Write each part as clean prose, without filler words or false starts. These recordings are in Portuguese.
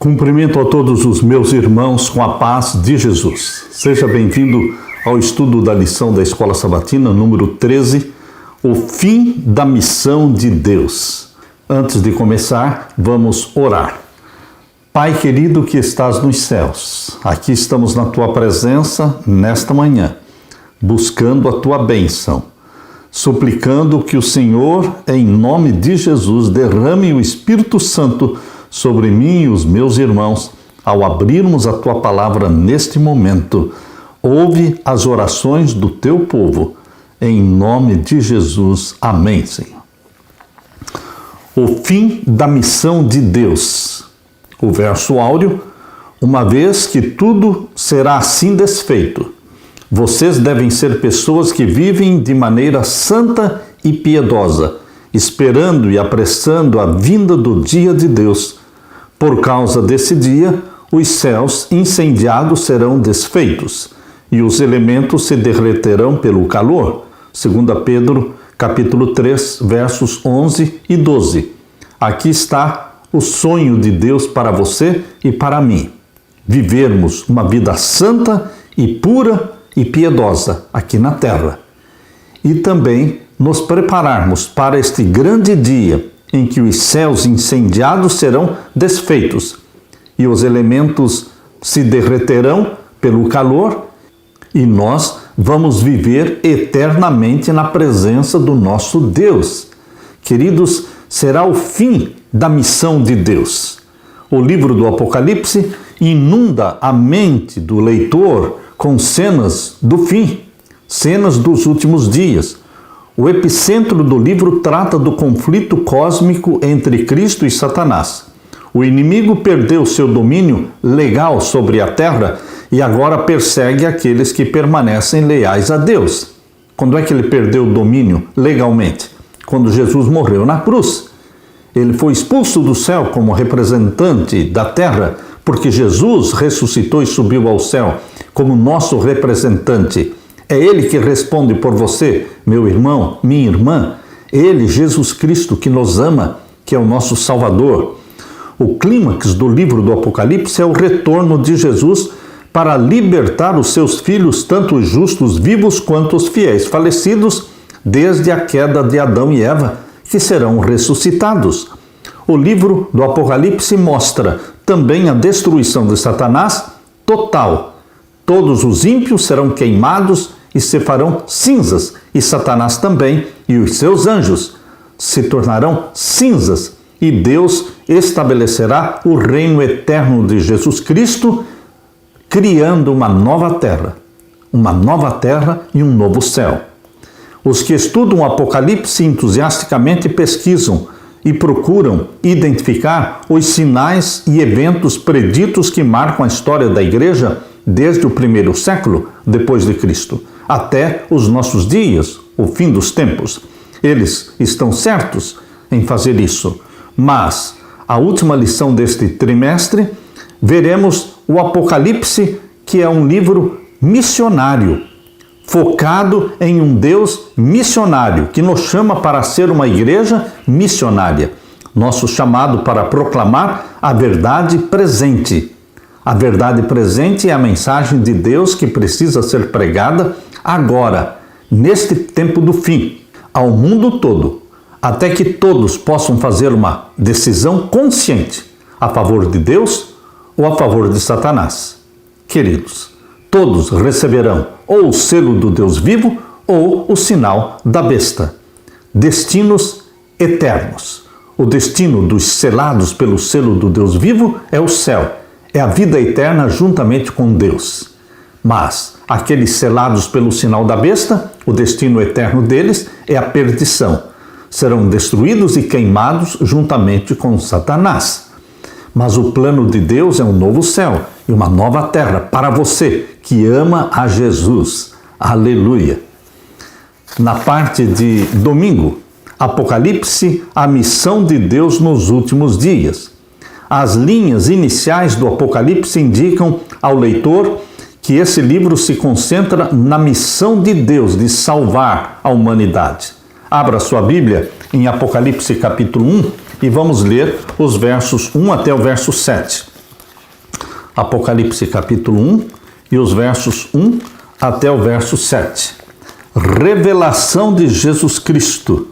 Cumprimento a todos os meus irmãos com a paz de Jesus. Seja bem-vindo ao estudo da lição da Escola Sabatina, número 13, o fim da missão de Deus. Antes de começar, vamos orar. Pai querido que estás nos céus, aqui estamos na Tua presença nesta manhã, buscando a Tua bênção, suplicando que o Senhor, em nome de Jesus, derrame o Espírito Santo sobre mim e os meus irmãos, ao abrirmos a Tua palavra neste momento. Ouve as orações do Teu povo, em nome de Jesus. Amém, Senhor. O fim da missão de Deus. O verso áureo: uma vez que tudo será assim desfeito, vocês devem ser pessoas que vivem de maneira santa e piedosa, esperando e apressando a vinda do dia de Deus. Por causa desse dia, os céus incendiados serão desfeitos e os elementos se derreterão pelo calor. 2 Pedro, capítulo 3, versos 11 e 12. Aqui está o sonho de Deus para você e para mim. Vivermos uma vida santa e pura e piedosa aqui na terra. E também nos prepararmos para este grande dia em que os céus incendiados serão desfeitos e os elementos se derreterão pelo calor e nós vamos viver eternamente na presença do nosso Deus. Queridos, será o fim da missão de Deus. O livro do Apocalipse inunda a mente do leitor com cenas do fim, cenas dos últimos dias. O epicentro do livro trata do conflito cósmico entre Cristo e Satanás. O inimigo perdeu seu domínio legal sobre a terra e agora persegue aqueles que permanecem leais a Deus. Quando é que ele perdeu o domínio legalmente? Quando Jesus morreu na cruz. Ele foi expulso do céu como representante da terra, porque Jesus ressuscitou e subiu ao céu como nosso representante. É Ele que responde por você, meu irmão, minha irmã. Ele, Jesus Cristo, que nos ama, que é o nosso Salvador. O clímax do livro do Apocalipse é o retorno de Jesus para libertar os seus filhos, tanto os justos vivos quanto os fiéis falecidos, desde a queda de Adão e Eva, que serão ressuscitados. O livro do Apocalipse mostra também a destruição de Satanás total. Todos os ímpios serão queimados e se farão cinzas, e Satanás também e os seus anjos se tornarão cinzas, e Deus estabelecerá o reino eterno de Jesus Cristo, criando uma nova terra e um novo céu. Os que estudam o Apocalipse entusiasticamente pesquisam e procuram identificar os sinais e eventos preditos que marcam a história da Igreja desde o primeiro século depois de Cristo até os nossos dias, o fim dos tempos. Eles estão certos em fazer isso, mas a última lição deste trimestre veremos o Apocalipse, que é um livro missionário, focado em um Deus missionário, que nos chama para ser uma igreja missionária. Nosso chamado para proclamar a verdade presente. A verdade presente é a mensagem de Deus que precisa ser pregada agora, neste tempo do fim, ao mundo todo, até que todos possam fazer uma decisão consciente a favor de Deus ou a favor de Satanás. Queridos, todos receberão ou o selo do Deus vivo ou o sinal da besta. Destinos eternos. O destino dos selados pelo selo do Deus vivo é o céu, é a vida eterna juntamente com Deus. Mas aqueles selados pelo sinal da besta, o destino eterno deles é a perdição. Serão destruídos e queimados juntamente com Satanás. Mas o plano de Deus é um novo céu e uma nova terra para você que ama a Jesus. Aleluia! Na parte de domingo, Apocalipse, a missão de Deus nos últimos dias. As linhas iniciais do Apocalipse indicam ao leitor que esse livro se concentra na missão de Deus de salvar a humanidade. Abra sua Bíblia em Apocalipse capítulo 1 e vamos ler os versos 1 até o verso 7. Apocalipse capítulo 1 e os versos 1 até o verso 7. Revelação de Jesus Cristo.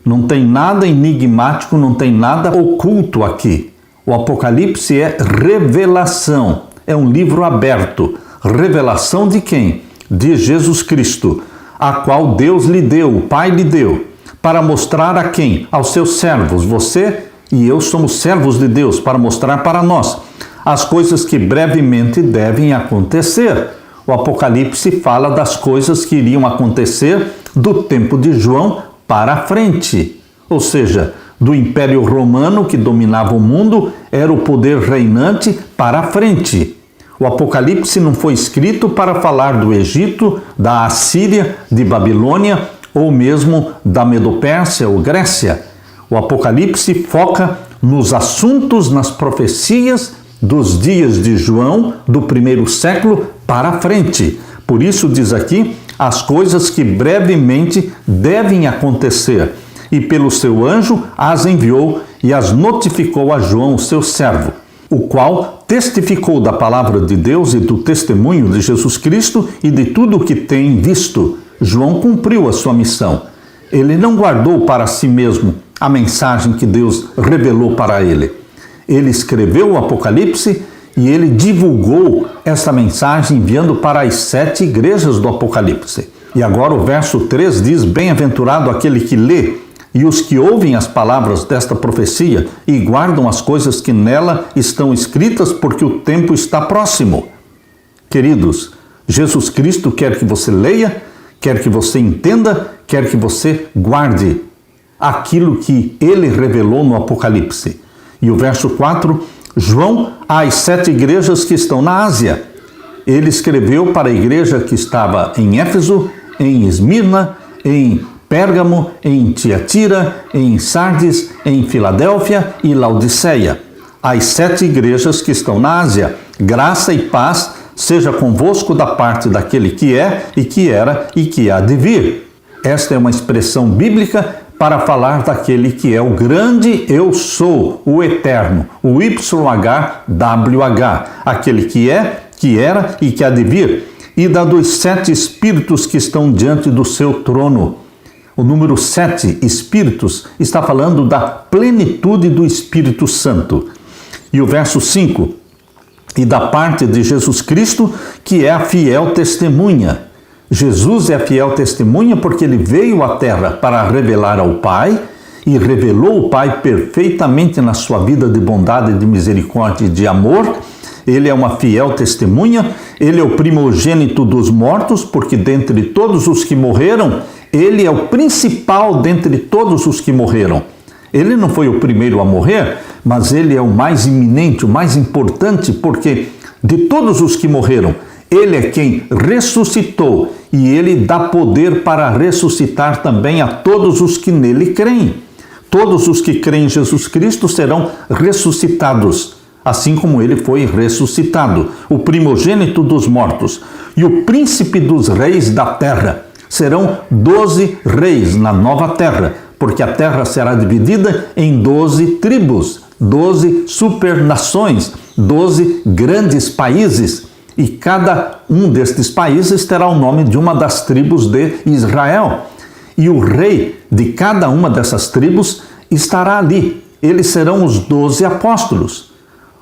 Não tem nada enigmático, não tem nada oculto aqui. O Apocalipse é revelação, é um livro aberto. Revelação de quem? De Jesus Cristo, a qual Deus lhe deu, o Pai lhe deu, para mostrar a quem? Aos seus servos. Você e eu somos servos de Deus, para mostrar para nós as coisas que brevemente devem acontecer. O Apocalipse fala das coisas que iriam acontecer do tempo de João para frente, ou seja, do Império Romano que dominava o mundo, era o poder reinante para frente. O Apocalipse não foi escrito para falar do Egito, da Assíria, de Babilônia ou mesmo da Medopérsia ou Grécia. O Apocalipse foca nos assuntos, nas profecias dos dias de João, do primeiro século para frente. Por isso diz aqui as coisas que brevemente devem acontecer. E pelo seu anjo as enviou e as notificou a João, seu servo, o qual testificou da palavra de Deus e do testemunho de Jesus Cristo e de tudo o que tem visto. João cumpriu a sua missão. Ele não guardou para si mesmo a mensagem que Deus revelou para ele. Ele escreveu o Apocalipse e ele divulgou essa mensagem enviando para as 7 igrejas do Apocalipse. E agora o verso 3 diz: bem-aventurado aquele que lê e os que ouvem as palavras desta profecia e guardam as coisas que nela estão escritas, porque o tempo está próximo. Queridos, Jesus Cristo quer que você leia, quer que você entenda, quer que você guarde aquilo que ele revelou no Apocalipse. E o verso 4, João, às 7 igrejas que estão na Ásia. Ele escreveu para a igreja que estava em Éfeso, em Esmirna, em Pérgamo, em Tiatira, em Sardes, em Filadélfia e Laodiceia. As 7 igrejas que estão na Ásia. Graça e paz seja convosco da parte daquele que é e que era e que há de vir. Esta é uma expressão bíblica para falar daquele que é o grande eu sou, o eterno, o YHWH, aquele que é, que era e que há de vir, e da dos 7 espíritos que estão diante do seu trono. O número 7 espíritos está falando da plenitude do Espírito Santo. E o verso 5, e da parte de Jesus Cristo, que é a fiel testemunha. Jesus é a fiel testemunha porque ele veio à terra para revelar ao Pai e revelou o Pai perfeitamente na sua vida de bondade, de misericórdia e de amor. Ele é uma fiel testemunha, ele é o primogênito dos mortos, porque dentre todos os que morreram, ele é o principal dentre todos os que morreram. Ele não foi o primeiro a morrer, mas ele é o mais iminente, o mais importante, porque de todos os que morreram, ele é quem ressuscitou e ele dá poder para ressuscitar também a todos os que nele creem. Todos os que creem em Jesus Cristo serão ressuscitados, assim como ele foi ressuscitado, o primogênito dos mortos e o príncipe dos reis da terra. Serão 12 reis na nova terra, porque a terra será dividida em 12 tribos, 12 supernações, 12 grandes países. E cada um destes países terá o nome de uma das tribos de Israel. E o rei de cada uma dessas tribos estará ali. Eles serão os 12 apóstolos.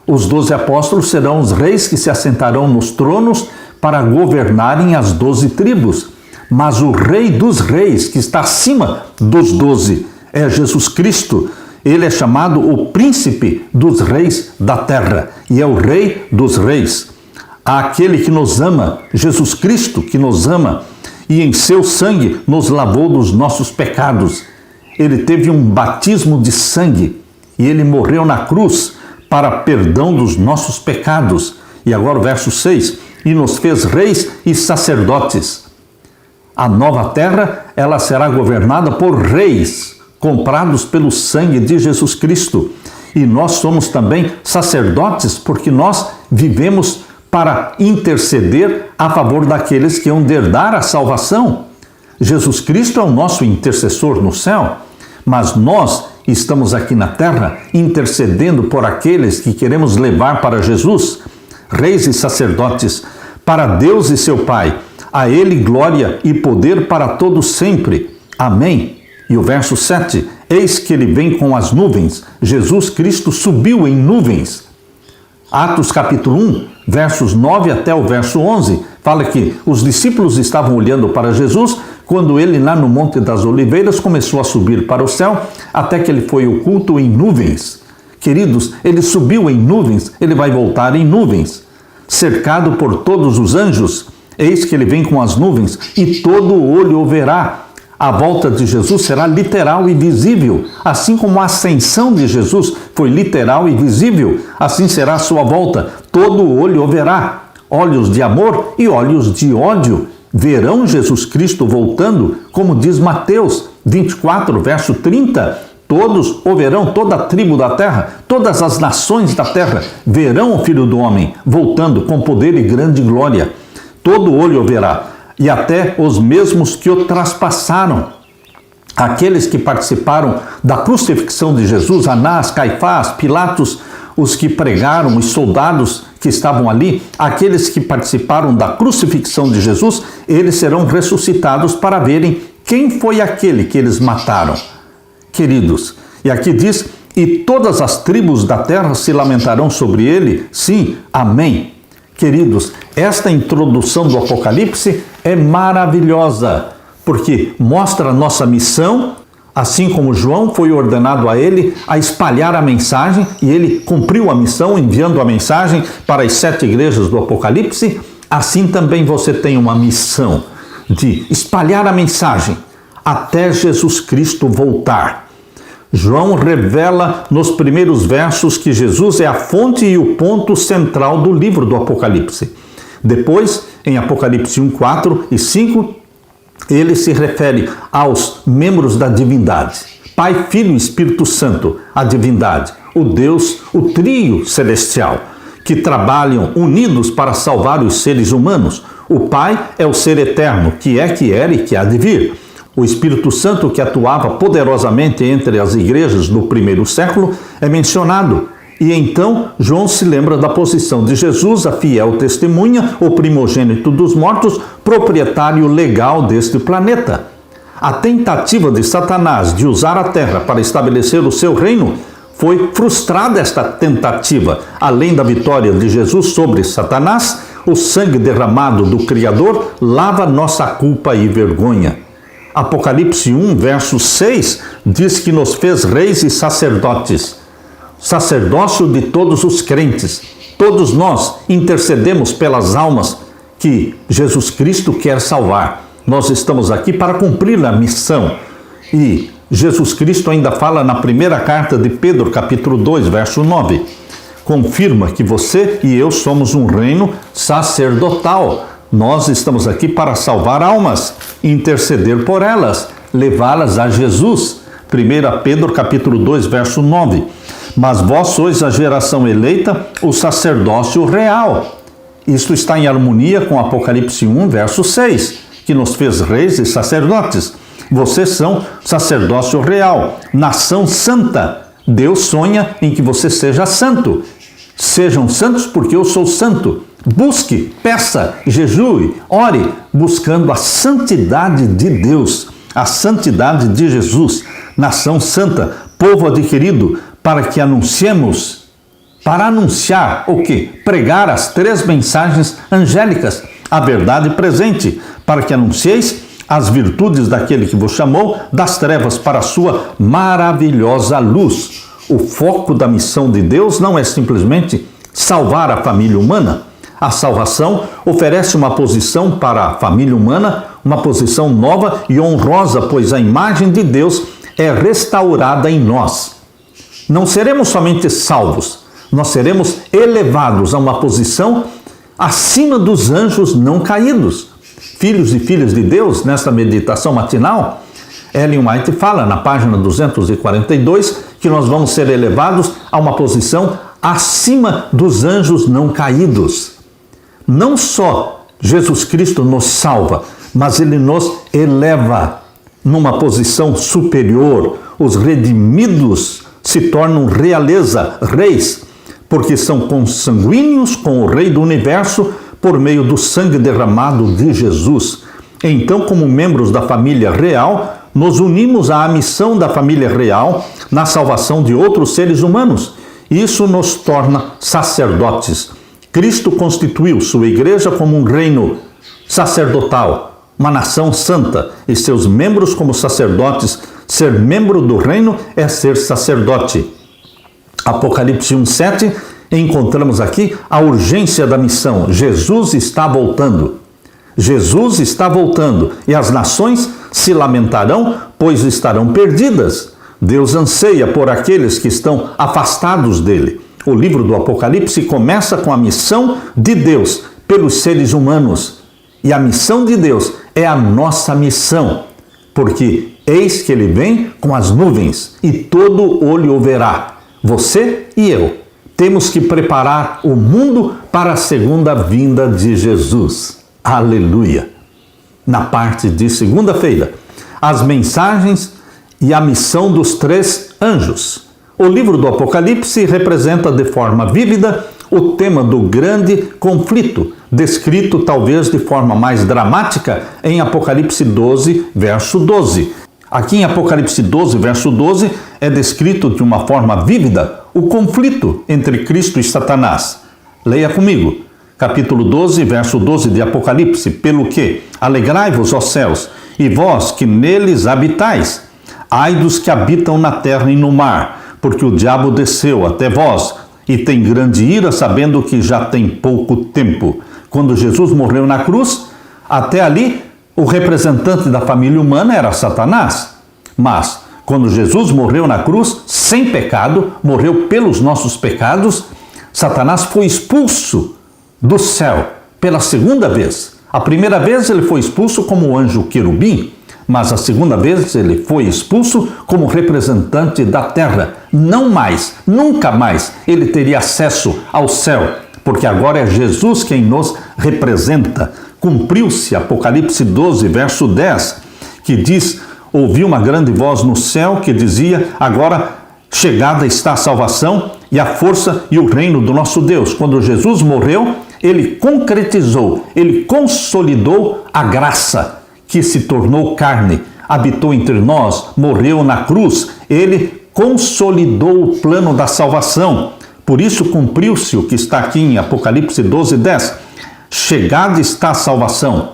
Os 12 apóstolos serão os reis que se assentarão nos tronos para governarem as 12 tribos. Mas o rei dos reis, que está acima dos 12, é Jesus Cristo. Ele é chamado o príncipe dos reis da terra e é o rei dos reis. Aquele que nos ama, Jesus Cristo que nos ama e em seu sangue nos lavou dos nossos pecados. Ele teve um batismo de sangue e ele morreu na cruz para perdão dos nossos pecados. E agora o verso 6, e nos fez reis e sacerdotes. A nova terra, ela será governada por reis, comprados pelo sangue de Jesus Cristo. E nós somos também sacerdotes, porque nós vivemos para interceder a favor daqueles que hão de herdar a salvação. Jesus Cristo é o nosso intercessor no céu, mas nós estamos aqui na terra intercedendo por aqueles que queremos levar para Jesus. reis e sacerdotes, para Deus e seu Pai. A ele glória e poder para todos sempre. Amém. E o verso 7, eis que ele vem com as nuvens. Jesus Cristo subiu em nuvens. Atos capítulo 1, versos 9 até o verso 11, fala que os discípulos estavam olhando para Jesus quando ele lá no Monte das Oliveiras começou a subir para o céu, até que ele foi oculto em nuvens. Queridos, ele subiu em nuvens, ele vai voltar em nuvens, cercado por todos os anjos. Eis que ele vem com as nuvens e todo olho o verá. A volta de Jesus será literal e visível. Assim como a ascensão de Jesus foi literal e visível, assim será a sua volta. Todo olho o verá. Olhos de amor e olhos de ódio verão Jesus Cristo voltando, como diz Mateus 24, verso 30. Todos o verão, toda a tribo da terra, todas as nações da terra verão o Filho do Homem voltando com poder e grande glória. Todo olho o verá. E até os mesmos que o traspassaram, aqueles que participaram da crucifixão de Jesus, Anás, Caifás, Pilatos, os que pregaram, os soldados que estavam ali, aqueles que participaram da crucifixão de Jesus, eles serão ressuscitados para verem quem foi aquele que eles mataram. Queridos, e aqui diz, e todas as tribos da terra se lamentarão sobre ele, sim, amém. Queridos, esta introdução do Apocalipse é maravilhosa, porque mostra a nossa missão, assim como João foi ordenado a ele a espalhar a mensagem, e ele cumpriu a missão enviando a mensagem para as 7 igrejas do Apocalipse, assim também você tem uma missão de espalhar a mensagem até Jesus Cristo voltar. João revela nos primeiros versos que Jesus é a fonte e o ponto central do livro do Apocalipse. Depois, em Apocalipse 1, 4 e 5, ele se refere aos membros da divindade. Pai, Filho e Espírito Santo, a divindade, o Deus, o trio celestial, que trabalham unidos para salvar os seres humanos. O Pai é o ser eterno, que era e que há de vir. O Espírito Santo, que atuava poderosamente entre as igrejas do primeiro século, é mencionado. E então João se lembra da posição de Jesus, a fiel testemunha, o primogênito dos mortos, proprietário legal deste planeta. A tentativa de Satanás de usar a terra para estabelecer o seu reino foi frustrada esta tentativa. Além da vitória de Jesus sobre Satanás, o sangue derramado do Criador lava nossa culpa e vergonha. Apocalipse 1, verso 6, diz que nos fez reis e sacerdotes. Sacerdócio de todos os crentes. Todos nós intercedemos pelas almas que Jesus Cristo quer salvar. Nós estamos aqui para cumprir a missão. E Jesus Cristo ainda fala na primeira carta de Pedro, capítulo 2, verso 9. Confirma que você e eu somos um reino sacerdotal. Nós estamos aqui para salvar almas, interceder por elas, levá-las a Jesus. 1 Pedro capítulo 2, verso 9. Mas vós sois a geração eleita, o sacerdócio real. Isto está em harmonia com Apocalipse 1, verso 6, que nos fez reis e sacerdotes. Vocês são sacerdócio real, nação santa. Deus sonha em que você seja santo. Sejam santos porque eu sou santo. Busque, peça, jejue, ore, buscando a santidade de Deus, a santidade de Jesus, nação santa, povo adquirido, para que anunciemos, para anunciar o quê? Pregar as 3 mensagens angélicas, a verdade presente, para que anuncieis as virtudes daquele que vos chamou das trevas para a sua maravilhosa luz. O foco da missão de Deus não é simplesmente salvar a família humana. A salvação oferece uma posição para a família humana, uma posição nova e honrosa, pois a imagem de Deus é restaurada em nós. Não seremos somente salvos, nós seremos elevados a uma posição acima dos anjos não caídos. Filhos e filhas de Deus, nesta meditação matinal, Ellen White fala na página 242 que nós vamos ser elevados a uma posição acima dos anjos não caídos. Não só Jesus Cristo nos salva, mas Ele nos eleva numa posição superior. Os redimidos se tornam realeza, reis, porque são consanguíneos com o Rei do Universo por meio do sangue derramado de Jesus. Então, como membros da família real, nos unimos à missão da família real na salvação de outros seres humanos. Isso nos torna sacerdotes. Cristo constituiu sua igreja como um reino sacerdotal, uma nação santa, e seus membros como sacerdotes. Ser membro do reino é ser sacerdote. Apocalipse 1:7, encontramos aqui a urgência da missão. Jesus está voltando. Jesus está voltando, e as nações se lamentarão, pois estarão perdidas. Deus anseia por aqueles que estão afastados dele. O livro do Apocalipse começa com a missão de Deus pelos seres humanos. E a missão de Deus é a nossa missão, porque eis que ele vem com as nuvens e todo olho o verá. Você e eu temos que preparar o mundo para a segunda vinda de Jesus. Aleluia! Na parte de segunda-feira, as mensagens e a missão dos 3 anjos. O livro do Apocalipse representa de forma vívida o tema do grande conflito, descrito talvez de forma mais dramática em Apocalipse 12, verso 12. Aqui em Apocalipse 12, verso 12, é descrito de uma forma vívida o conflito entre Cristo e Satanás. Leia comigo, capítulo 12, verso 12 de Apocalipse. Pelo que? Alegrai-vos, ó céus, e vós que neles habitais. Ai dos que habitam na terra e no mar, porque o diabo desceu até vós e tem grande ira, sabendo que já tem pouco tempo. Quando Jesus morreu na cruz, até ali o representante da família humana era Satanás. Mas quando Jesus morreu na cruz, sem pecado, morreu pelos nossos pecados, Satanás foi expulso do céu pela segunda vez. A primeira vez ele foi expulso como anjo querubim, mas a segunda vez ele foi expulso como representante da terra. Não mais, nunca mais ele teria acesso ao céu, porque agora é Jesus quem nos representa. Cumpriu-se Apocalipse 12, verso 10, que diz: ouvi uma grande voz no céu que dizia: agora chegada está a salvação e a força e o reino do nosso Deus. Quando Jesus morreu, ele concretizou, ele consolidou a graça que se tornou carne, habitou entre nós, morreu na cruz. Ele consolidou o plano da salvação. Por isso cumpriu-se o que está aqui em Apocalipse 12, 10. Chegada está a salvação.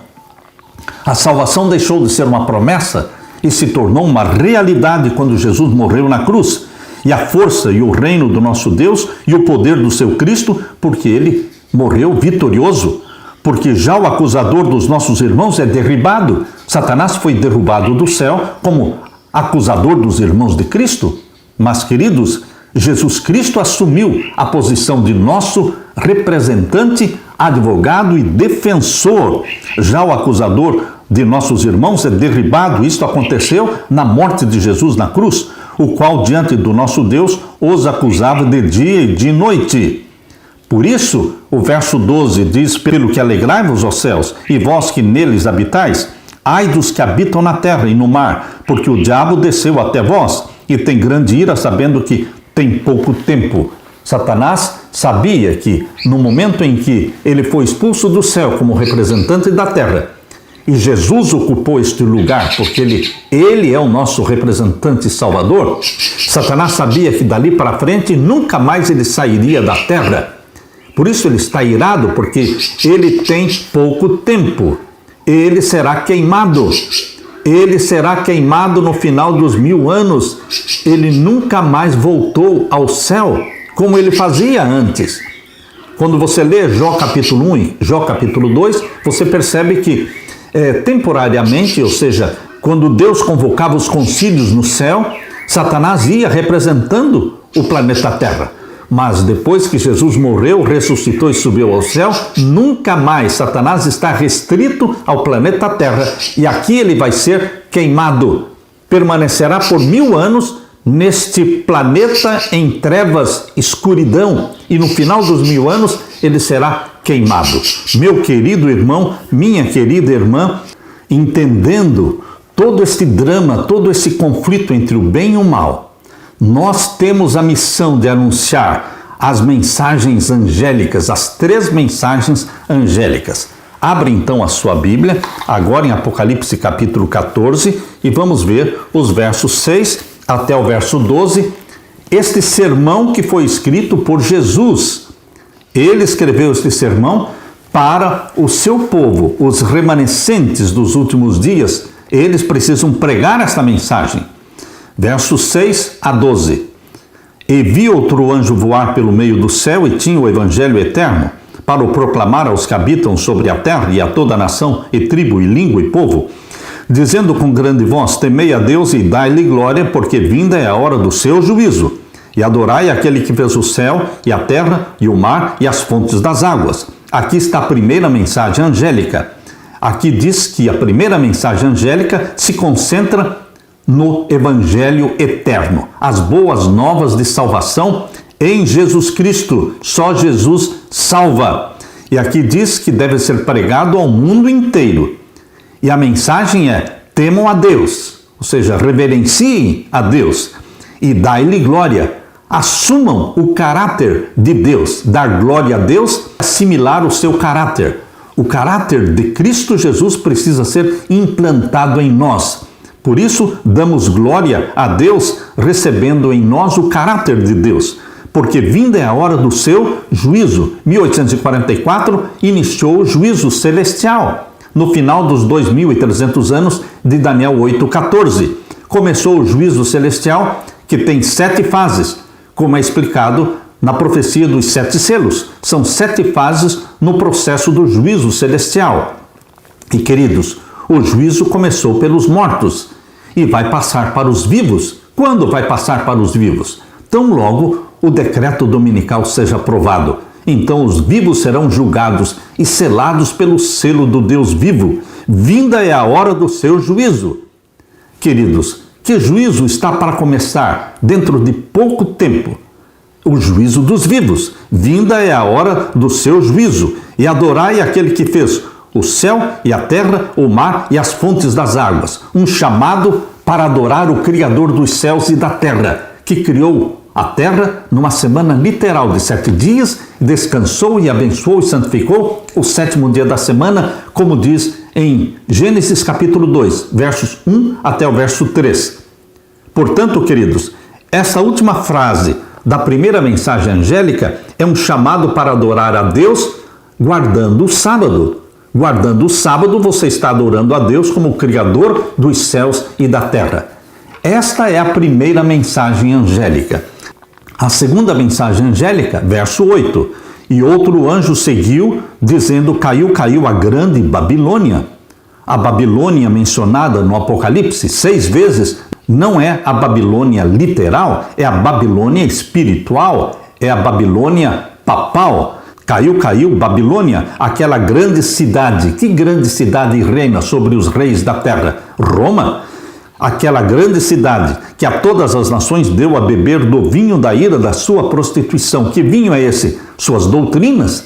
A salvação deixou de ser uma promessa e se tornou uma realidade quando Jesus morreu na cruz. E a força e o reino do nosso Deus e o poder do seu Cristo, porque ele morreu vitorioso. Porque já o acusador dos nossos irmãos é derribado. Satanás foi derrubado do céu como acusador dos irmãos de Cristo. Mas, queridos, Jesus Cristo assumiu a posição de nosso representante, advogado e defensor. Já o acusador de nossos irmãos é derribado. Isto aconteceu na morte de Jesus na cruz, o qual diante do nosso Deus os acusava de dia e de noite. Por isso, o verso 12 diz: pelo que alegrai-vos, ó céus, e vós que neles habitais, ai dos que habitam na terra e no mar, porque o diabo desceu até vós e tem grande ira, sabendo que tem pouco tempo. Satanás sabia que, no momento em que ele foi expulso do céu como representante da terra, e Jesus ocupou este lugar, porque ele é o nosso representante salvador, Satanás sabia que dali para frente nunca mais ele sairia da terra. Por isso ele está irado, porque ele tem pouco tempo. Ele será queimado. Ele será queimado no final dos 1000 anos. Ele nunca mais voltou ao céu, como ele fazia antes. Quando você lê Jó capítulo 1 e Jó capítulo 2, você percebe que temporariamente, ou seja, quando Deus convocava os concílios no céu, Satanás ia representando o planeta Terra. Mas depois que Jesus morreu, ressuscitou e subiu ao céu, nunca mais Satanás está restrito ao planeta Terra. E aqui ele vai ser queimado. Permanecerá por 1000 anos neste planeta em trevas, escuridão. E no final dos 1000 anos ele será queimado. Meu querido irmão, minha querida irmã, entendendo todo este drama, todo esse conflito entre o bem e o mal, nós temos a missão de anunciar as mensagens angélicas, as 3 mensagens angélicas. Abre então a sua Bíblia, agora em Apocalipse capítulo 14, e vamos ver os versos 6 até o verso 12. Este sermão que foi escrito por Jesus. Ele escreveu este sermão para o seu povo, os remanescentes dos últimos dias. Eles precisam pregar esta mensagem. Versos 6 a 12. E vi outro anjo voar pelo meio do céu e tinha o evangelho eterno, para o proclamar aos que habitam sobre a terra e a toda nação, e tribo, e língua, e povo, dizendo com grande voz: temei a Deus e dai-lhe glória, porque vinda é a hora do seu juízo. E adorai aquele que fez o céu, e a terra, e o mar, e as fontes das águas. Aqui está a primeira mensagem angélica. Aqui diz que a primeira mensagem angélica se concentra no Evangelho eterno, as boas novas de salvação em Jesus Cristo. Só Jesus salva. E aqui diz que deve ser pregado ao mundo inteiro. E a mensagem é: temam a Deus, ou seja, reverenciem a Deus e dai-lhe glória. Assumam o caráter de Deus. Dar glória a Deus é assimilar o seu caráter. O caráter de Cristo Jesus precisa ser implantado em nós. Por isso, damos glória a Deus, recebendo em nós o caráter de Deus. Porque vinda é a hora do seu juízo. 1844 iniciou o juízo celestial. No final dos 2.300 anos de Daniel 8,14. Começou o juízo celestial, que tem 7 fases, como é explicado na profecia dos 7 selos. São 7 fases no processo do juízo celestial. E, queridos, o juízo começou pelos mortos e vai passar para os vivos. Quando vai passar para os vivos? Tão logo o decreto dominical seja aprovado. Então os vivos serão julgados e selados pelo selo do Deus vivo. Vinda é a hora do seu juízo. Queridos, que juízo está para começar dentro de pouco tempo? O juízo dos vivos. Vinda é a hora do seu juízo. E adorai aquele que fez o céu e a terra, o mar e as fontes das águas. Um chamado para adorar o Criador dos céus e da terra, que criou a terra numa semana literal de 7 dias, descansou e abençoou e santificou o 7º dia da semana, como diz em Gênesis capítulo 2, versos 1 até o verso 3. Portanto, queridos, essa última frase da primeira mensagem angélica é um chamado para adorar a Deus guardando o sábado. Guardando o sábado, você está adorando a Deus como o Criador dos céus e da terra. Esta é a primeira mensagem angélica. A segunda mensagem angélica, verso 8. E outro anjo seguiu, dizendo: caiu a grande Babilônia. A Babilônia mencionada no Apocalipse 6 vezes não é a Babilônia literal, é a Babilônia espiritual, é a Babilônia papal. Caiu Babilônia, aquela grande cidade. Que grande cidade reina sobre os reis da terra? Roma. Aquela grande cidade que a todas as nações deu a beber do vinho da ira da sua prostituição. Que vinho é esse? Suas doutrinas.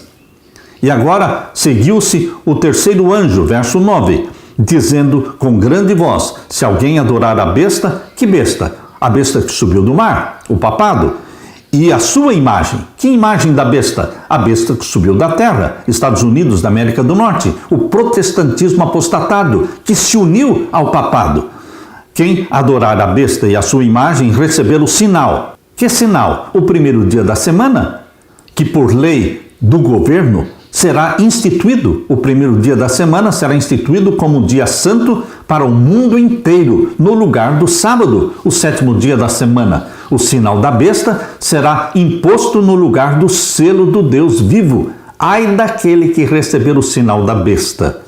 E agora seguiu-se o terceiro anjo, verso 9, dizendo com grande voz: se alguém adorar a besta, que besta? A besta que subiu do mar, o papado. E a sua imagem, que imagem da besta? A besta que subiu da terra, Estados Unidos da América do Norte, o protestantismo apostatado, que se uniu ao papado. Quem adorar a besta e a sua imagem, receber o sinal. Que sinal? O primeiro dia da semana, que por lei do governo será instituído, o primeiro dia da semana será instituído como dia santo para o mundo inteiro, no lugar do sábado, o 7º dia da semana. O sinal da besta será imposto no lugar do selo do Deus vivo. Ai daquele que receber o sinal da besta,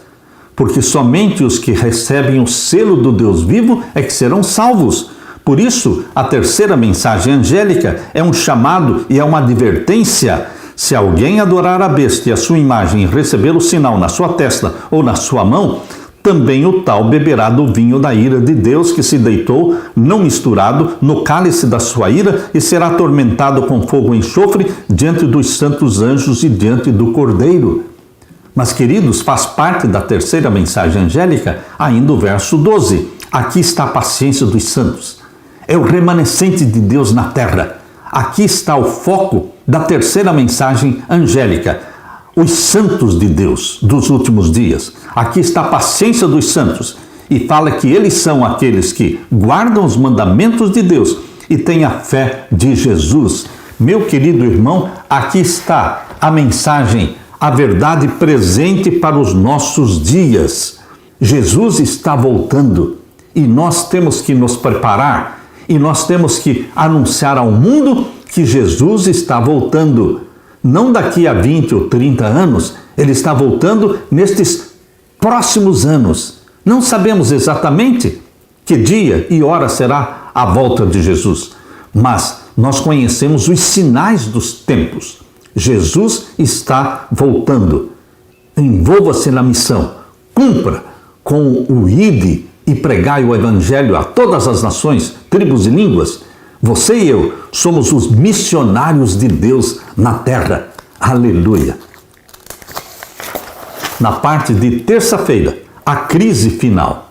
porque somente os que recebem o selo do Deus vivo é que serão salvos. Por isso, a terceira mensagem angélica é um chamado e é uma advertência. Se alguém adorar a besta e a sua imagem e receber o sinal na sua testa ou na sua mão, também o tal beberá do vinho da ira de Deus que se deitou, não misturado, no cálice da sua ira, e será atormentado com fogo e enxofre diante dos santos anjos e diante do Cordeiro. Mas, queridos, faz parte da terceira mensagem angélica ainda o verso 12. Aqui está a paciência dos santos. É o remanescente de Deus na terra. Aqui está o foco da terceira mensagem angélica, os santos de Deus dos últimos dias. Aqui está a paciência dos santos e fala que eles são aqueles que guardam os mandamentos de Deus e têm a fé de Jesus. Meu querido irmão, aqui está a mensagem, a verdade presente para os nossos dias. Jesus está voltando e nós temos que nos preparar e nós temos que anunciar ao mundo que Jesus está voltando. Não daqui a 20 ou 30 anos, ele está voltando nestes próximos anos. Não sabemos exatamente que dia e hora será a volta de Jesus, mas nós conhecemos os sinais dos tempos. Jesus está voltando. Envolva-se na missão, cumpra com o ide e pregai o evangelho a todas as nações, tribos e línguas. Você e eu somos os missionários de Deus na terra. Aleluia! Na parte de terça-feira, a crise final.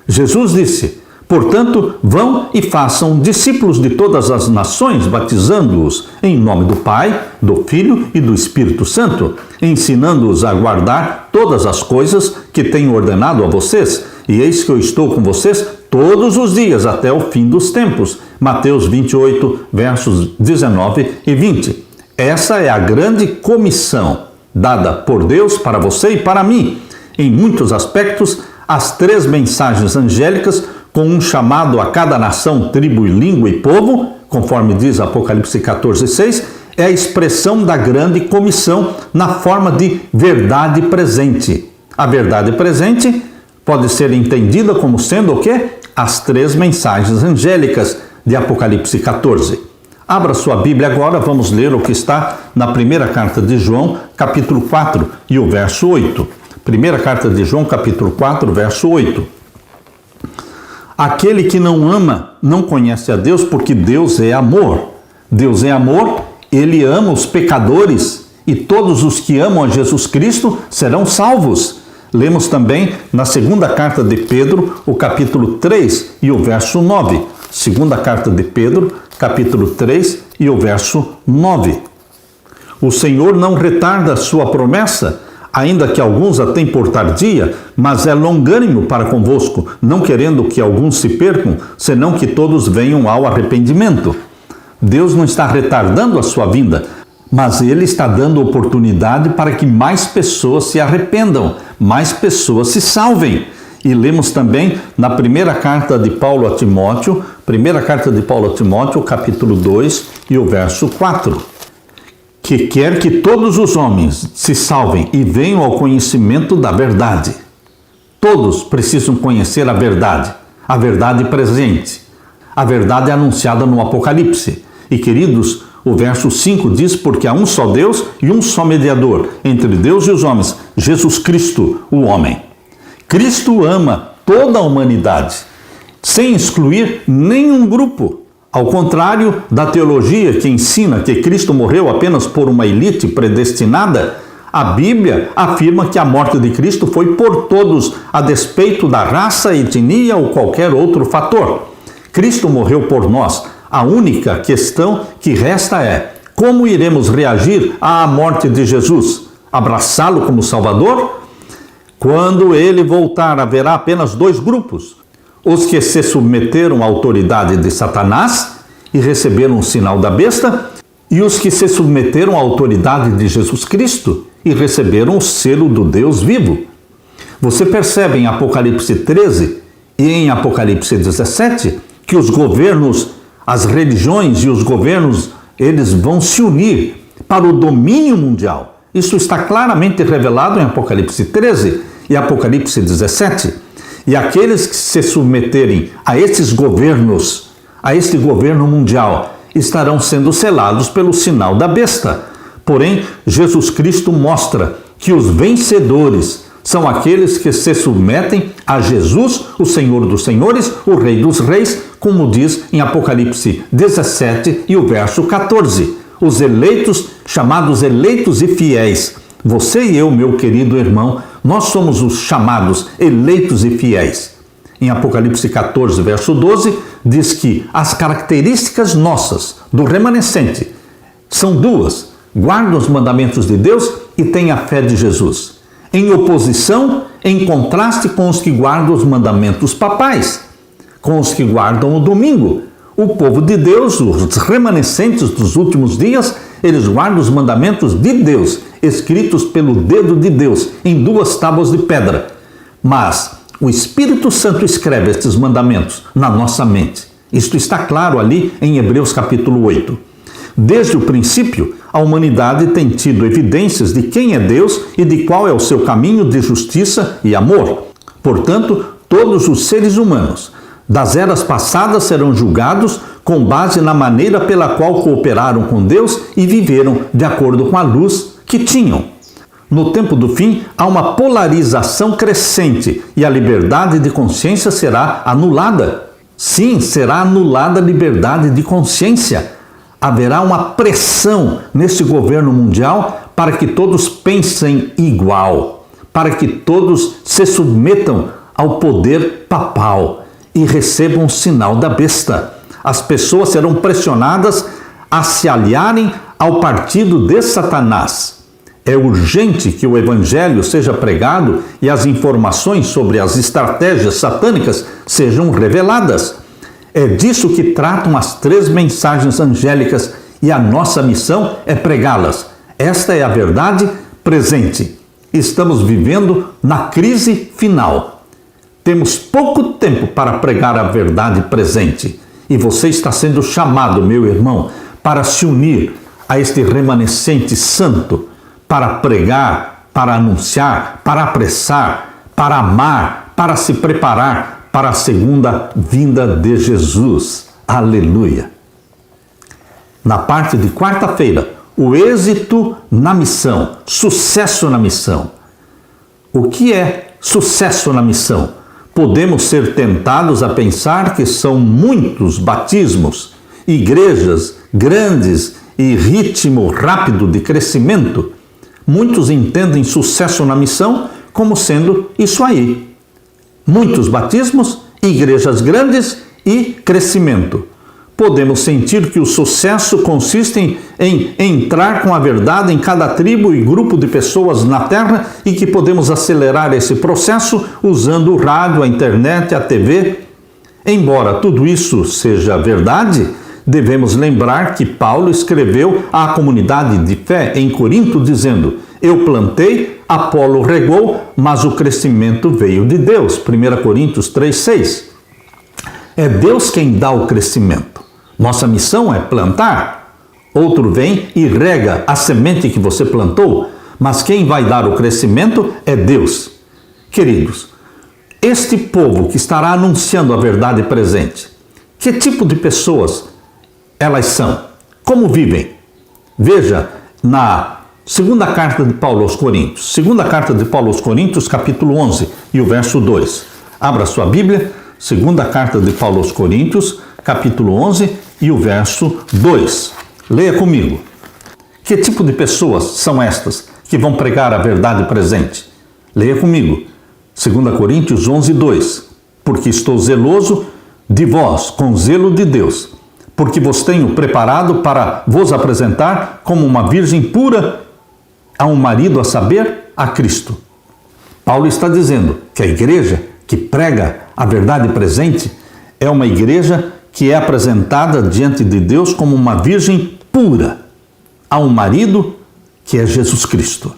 Jesus disse: portanto, vão e façam discípulos de todas as nações, batizando-os em nome do Pai, do Filho e do Espírito Santo, ensinando-os a guardar todas as coisas que tenho ordenado a vocês. E eis que eu estou com vocês todos os dias até o fim dos tempos. Mateus 28, versos 19 e 20. Essa é a grande comissão dada por Deus para você e para mim. Em muitos aspectos, as três mensagens angélicas, com um chamado a cada nação, tribo, língua e povo, conforme diz Apocalipse 14:6, é a expressão da grande comissão na forma de verdade presente. A verdade presente pode ser entendida como sendo o quê? As três mensagens angélicas de Apocalipse 14. Abra sua Bíblia agora, vamos ler o que está na primeira carta de João, capítulo 4 e o verso 8. Primeira carta de João, capítulo 4, verso 8. Aquele que não ama não conhece a Deus, porque Deus é amor. Deus é amor, ele ama os pecadores e todos os que amam a Jesus Cristo serão salvos. Lemos também na segunda carta de Pedro, o capítulo 3 e o verso 9. Segunda carta de Pedro, capítulo 3 e o verso 9. O Senhor não retarda a sua promessa, ainda que alguns a tenham por tardia, mas é longânimo para convosco, não querendo que alguns se percam, senão que todos venham ao arrependimento. Deus não está retardando a sua vinda, mas Ele está dando oportunidade para que mais pessoas se arrependam, mais pessoas se salvem. E lemos também na primeira carta de Paulo a Timóteo, capítulo 2 e o verso 4, que quer que todos os homens se salvem e venham ao conhecimento da verdade. Todos precisam conhecer a verdade presente, a verdade anunciada no Apocalipse. E queridos, o verso 5 diz: porque há um só Deus e um só mediador entre Deus e os homens, Jesus Cristo, o homem. Cristo ama toda a humanidade, sem excluir nenhum grupo. Ao contrário da teologia que ensina que Cristo morreu apenas por uma elite predestinada, a Bíblia afirma que a morte de Cristo foi por todos, a despeito da raça, etnia ou qualquer outro fator. Cristo morreu por nós. A única questão que resta é: como iremos reagir à morte de Jesus? Abraçá-lo como Salvador? Quando ele voltar, haverá apenas dois grupos: os que se submeteram à autoridade de Satanás e receberam o sinal da besta, e os que se submeteram à autoridade de Jesus Cristo e receberam o selo do Deus vivo. Você percebe em Apocalipse 13 e em Apocalipse 17 que os governos, as religiões e os governos, eles vão se unir para o domínio mundial. Isso está claramente revelado em Apocalipse 13 e Apocalipse 17. E aqueles que se submeterem a esses governos, a este governo mundial, estarão sendo selados pelo sinal da besta. Porém, Jesus Cristo mostra que os vencedores são aqueles que se submetem a Jesus, o Senhor dos Senhores, o Rei dos Reis, como diz em Apocalipse 17 e o verso 14. Os eleitos, chamados eleitos e fiéis. Você e eu, meu querido irmão, nós somos os chamados eleitos e fiéis. Em Apocalipse 14, verso 12, diz que as características nossas, do remanescente, São duas: guarda os mandamentos de Deus e tem a fé de Jesus. Em oposição, em contraste com os que guardam os mandamentos papais, com os que guardam o domingo. O povo de Deus, os remanescentes dos últimos dias, eles guardam os mandamentos de Deus, escritos pelo dedo de Deus, em 2 tábuas de pedra. Mas o Espírito Santo escreve estes mandamentos na nossa mente. Isto está claro ali em Hebreus capítulo 8. Desde o princípio, a humanidade tem tido evidências de quem é Deus e de qual é o seu caminho de justiça e amor. Portanto, todos os seres humanos das eras passadas serão julgados com base na maneira pela qual cooperaram com Deus e viveram de acordo com a luz que tinham. No tempo do fim, há uma polarização crescente e a liberdade de consciência será anulada. Sim, será anulada a liberdade de consciência. Haverá uma pressão nesse governo mundial para que todos pensem igual, para que todos se submetam ao poder papal e recebam o sinal da besta. As pessoas serão pressionadas a se aliarem ao partido de Satanás. É urgente que o evangelho seja pregado e as informações sobre as estratégias satânicas sejam reveladas. É disso que tratam as 3 mensagens angélicas e a nossa missão é pregá-las. Esta é a verdade presente. Estamos vivendo na crise final. Temos pouco tempo para pregar a verdade presente. E você está sendo chamado, meu irmão, para se unir a este remanescente santo, para pregar, para anunciar, para apressar, para amar, para se preparar para a segunda vinda de Jesus. Aleluia! Na parte de quarta-feira, o êxito na missão, sucesso na missão. O que é sucesso na missão? Podemos ser tentados a pensar que são muitos batismos, igrejas grandes e ritmo rápido de crescimento. Muitos entendem sucesso na missão como sendo isso aí. Muitos batismos, igrejas grandes e crescimento. Podemos sentir que o sucesso consiste em entrar com a verdade em cada tribo e grupo de pessoas na Terra e que podemos acelerar esse processo usando o rádio, a internet, a TV. Embora tudo isso seja verdade, devemos lembrar que Paulo escreveu à comunidade de fé em Corinto dizendo: eu plantei, Apolo regou, mas o crescimento veio de Deus. 1 Coríntios 3,6. É Deus quem dá o crescimento. Nossa missão é plantar. Outro vem e rega a semente que você plantou, mas quem vai dar o crescimento é Deus. Queridos, este povo que estará anunciando a verdade presente, que tipo de pessoas elas são? Como vivem? Veja na segunda carta de Paulo aos Coríntios. Segunda carta de Paulo aos Coríntios, capítulo 11 e o verso 2. Abra sua Bíblia. Segunda carta de Paulo aos Coríntios, capítulo 11 e o verso 2. Leia comigo. Que tipo de pessoas são estas que vão pregar a verdade presente? Leia comigo. 2 Coríntios 11, 2. Porque estou zeloso de vós, com zelo de Deus, porque vos tenho preparado para vos apresentar como uma virgem pura a um marido, a saber, a Cristo. Paulo está dizendo que a igreja que prega a verdade presente é uma igreja que é apresentada diante de Deus como uma virgem pura a um marido que é Jesus Cristo.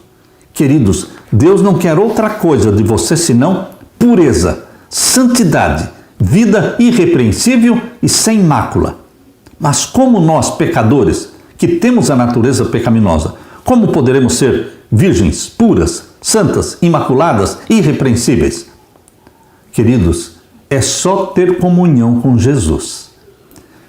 Queridos, Deus não quer outra coisa de você senão pureza, santidade, vida irrepreensível e sem mácula. Mas como nós, pecadores, que temos a natureza pecaminosa, como poderemos ser virgens, puras, santas, imaculadas, irrepreensíveis? Queridos, é só ter comunhão com Jesus.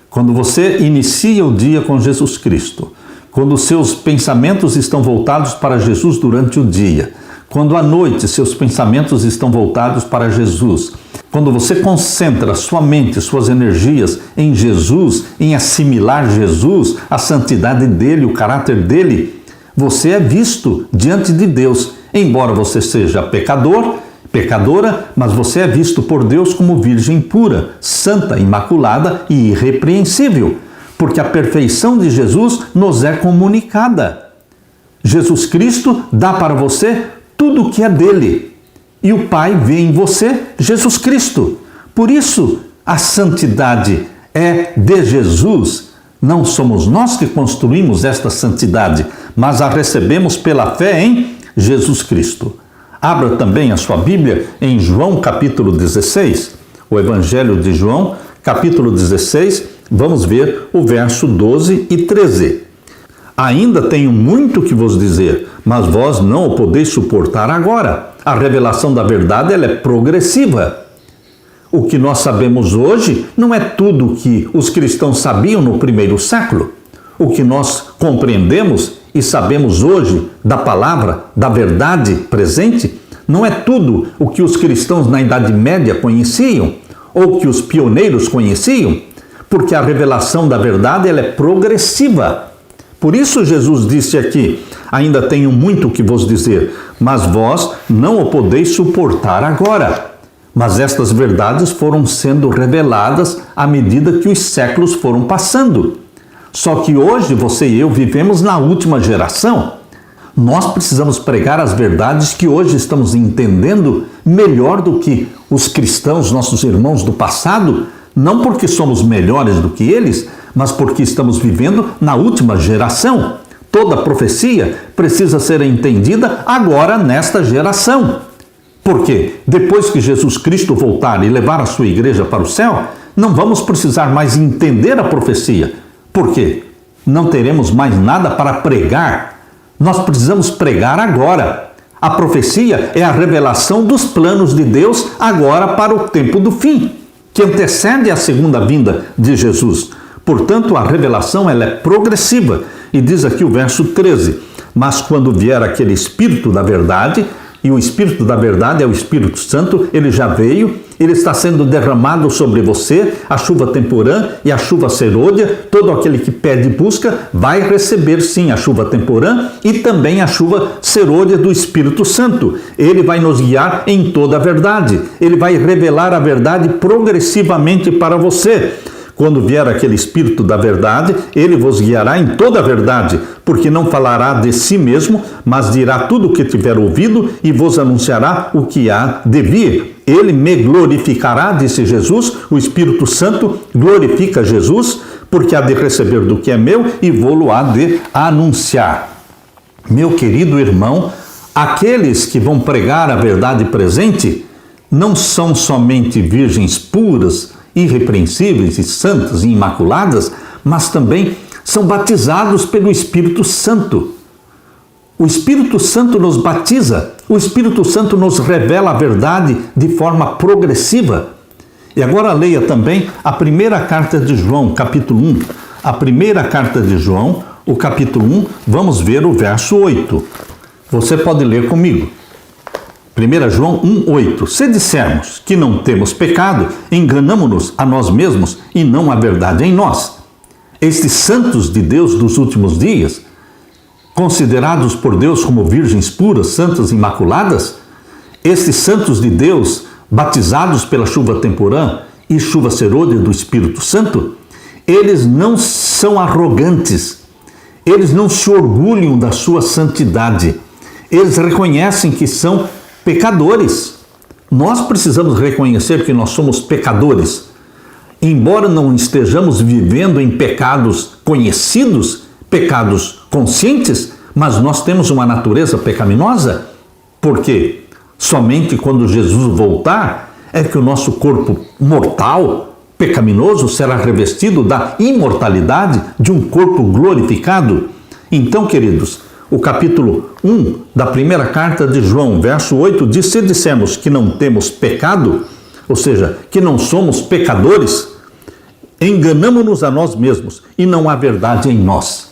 Quando você inicia o dia com Jesus Cristo, quando os seus pensamentos estão voltados para Jesus durante o dia, quando à noite seus pensamentos estão voltados para Jesus, quando você concentra sua mente, suas energias em Jesus, em assimilar Jesus, a santidade dele, o caráter dele, você é visto diante de Deus. Embora você seja pecador, pecadora, mas você é visto por Deus como virgem pura, santa, imaculada e irrepreensível. porque a perfeição de Jesus nos é comunicada. Jesus Cristo dá para você tudo o que é dele. E o Pai vê em você Jesus Cristo. Por isso, a santidade é de Jesus. Não somos nós que construímos esta santidade, mas a recebemos pela fé em Jesus Cristo. Abra também a sua Bíblia em João capítulo 16, o Evangelho de João, capítulo 16, vamos ver o verso 12 e 13. Ainda tenho muito que vos dizer, mas vós não o podeis suportar agora. A revelação da verdade ela é progressiva. O que nós sabemos hoje não é tudo o que os cristãos sabiam no primeiro século. O que nós compreendemos e sabemos hoje da palavra, da verdade presente, não é tudo o que os cristãos na Idade Média conheciam ou que os pioneiros conheciam, porque a revelação da verdade ela é progressiva. Por isso Jesus disse aqui, ainda tenho muito que vos dizer, mas vós não o podeis suportar agora. Mas estas verdades foram sendo reveladas à medida que os séculos foram passando. Só que hoje você e eu vivemos na última geração. Nós precisamos pregar as verdades que hoje estamos entendendo melhor do que os cristãos, nossos irmãos do passado, não porque somos melhores do que eles, mas porque estamos vivendo na última geração. Toda profecia precisa ser entendida agora nesta geração. Porque depois que Jesus Cristo voltar e levar a sua igreja para o céu, não vamos precisar mais entender a profecia. Por quê? Não teremos mais nada para pregar. Nós precisamos pregar agora. A profecia é a revelação dos planos de Deus agora para o tempo do fim, que antecede a segunda vinda de Jesus. Portanto, a revelação ela é progressiva. E diz aqui o verso 13, mas quando vier aquele Espírito da verdade, e o Espírito da verdade é o Espírito Santo, ele já veio, ele está sendo derramado sobre você, a chuva temporã e a chuva serôdia. Todo aquele que pede e busca vai receber sim a chuva temporã e também a chuva serôdia do Espírito Santo. Ele vai nos guiar em toda a verdade, ele vai revelar a verdade progressivamente para você. Quando vier aquele Espírito da verdade, ele vos guiará em toda a verdade, porque não falará de si mesmo, mas dirá tudo o que tiver ouvido e vos anunciará o que há de vir. Ele me glorificará, disse Jesus, o Espírito Santo glorifica Jesus, porque há de receber do que é meu e vou-lo há de anunciar. Meu querido irmão, aqueles que vão pregar a verdade presente não são somente virgens puras, irrepreensíveis e santas e imaculadas, mas também são batizados pelo Espírito Santo. O Espírito Santo nos batiza, o Espírito Santo nos revela a verdade de forma progressiva. E agora leia também a primeira carta de João, capítulo 1. A primeira carta de João, o capítulo 1, vamos ver o verso 8. Você pode ler comigo. 1 João 1,8. Se dissermos que não temos pecado, enganamo-nos a nós mesmos e não a verdade em nós. Estes santos de Deus dos últimos dias, considerados por Deus como virgens puras, santas e imaculadas, estes santos de Deus, batizados pela chuva temporã e chuva serôdia do Espírito Santo, eles não são arrogantes, eles não se orgulham da sua santidade, eles reconhecem que são pecadores. Nós precisamos reconhecer que nós somos pecadores. Embora não estejamos vivendo em pecados conhecidos, pecados conscientes, mas nós temos uma natureza pecaminosa, porque somente quando Jesus voltar é que o nosso corpo mortal, pecaminoso, será revestido da imortalidade de um corpo glorificado. Então, queridos, o capítulo 1 da primeira carta de João, verso 8, diz: se dissermos que não temos pecado, ou seja, que não somos pecadores, enganamo-nos a nós mesmos e não há verdade em nós.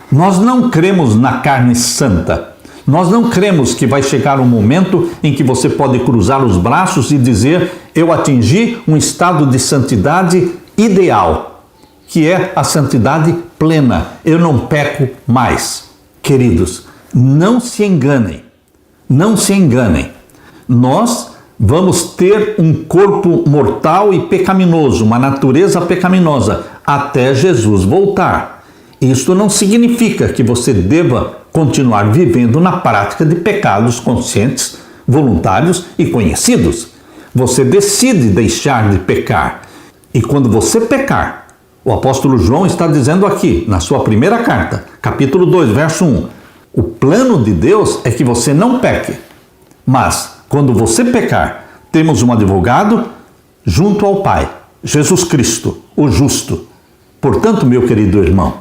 Nós não cremos na carne santa. Nós não cremos que vai chegar um momento em que você pode cruzar os braços e dizer: eu atingi um estado de santidade ideal, que é a santidade plena. Eu não peco mais. Queridos, não se enganem, não se enganem. Nós vamos ter um corpo mortal e pecaminoso, uma natureza pecaminosa, até Jesus voltar. Isto não significa que você deva continuar vivendo na prática de pecados conscientes, voluntários e conhecidos. Você decide deixar de pecar. E quando você pecar, o apóstolo João está dizendo aqui, na sua primeira carta, capítulo 2, verso 1, o plano de Deus é que você não peque. Mas, quando você pecar, temos um advogado junto ao Pai, Jesus Cristo, o justo. Portanto, meu querido irmão,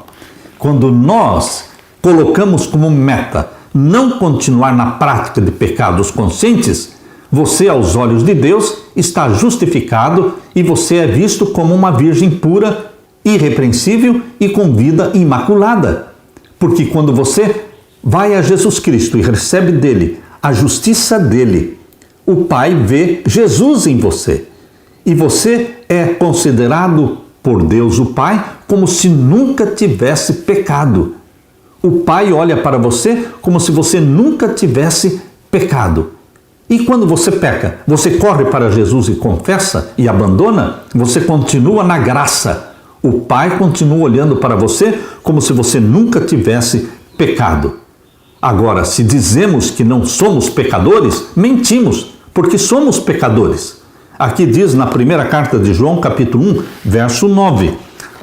quando nós colocamos como meta não continuar na prática de pecados conscientes, você, aos olhos de Deus, está justificado e você é visto como uma virgem pura, irrepreensível e com vida imaculada. Porque quando você vai a Jesus Cristo e recebe dele a justiça dele, o Pai vê Jesus em você. E você é considerado por Deus, o Pai, como se nunca tivesse pecado. O Pai olha para você como se você nunca tivesse pecado. E quando você peca, você corre para Jesus e confessa e abandona, você continua na graça. O Pai continua olhando para você como se você nunca tivesse pecado. Agora, se dizemos que não somos pecadores, mentimos, porque somos pecadores. Aqui diz na primeira carta de João, capítulo 1, verso 9.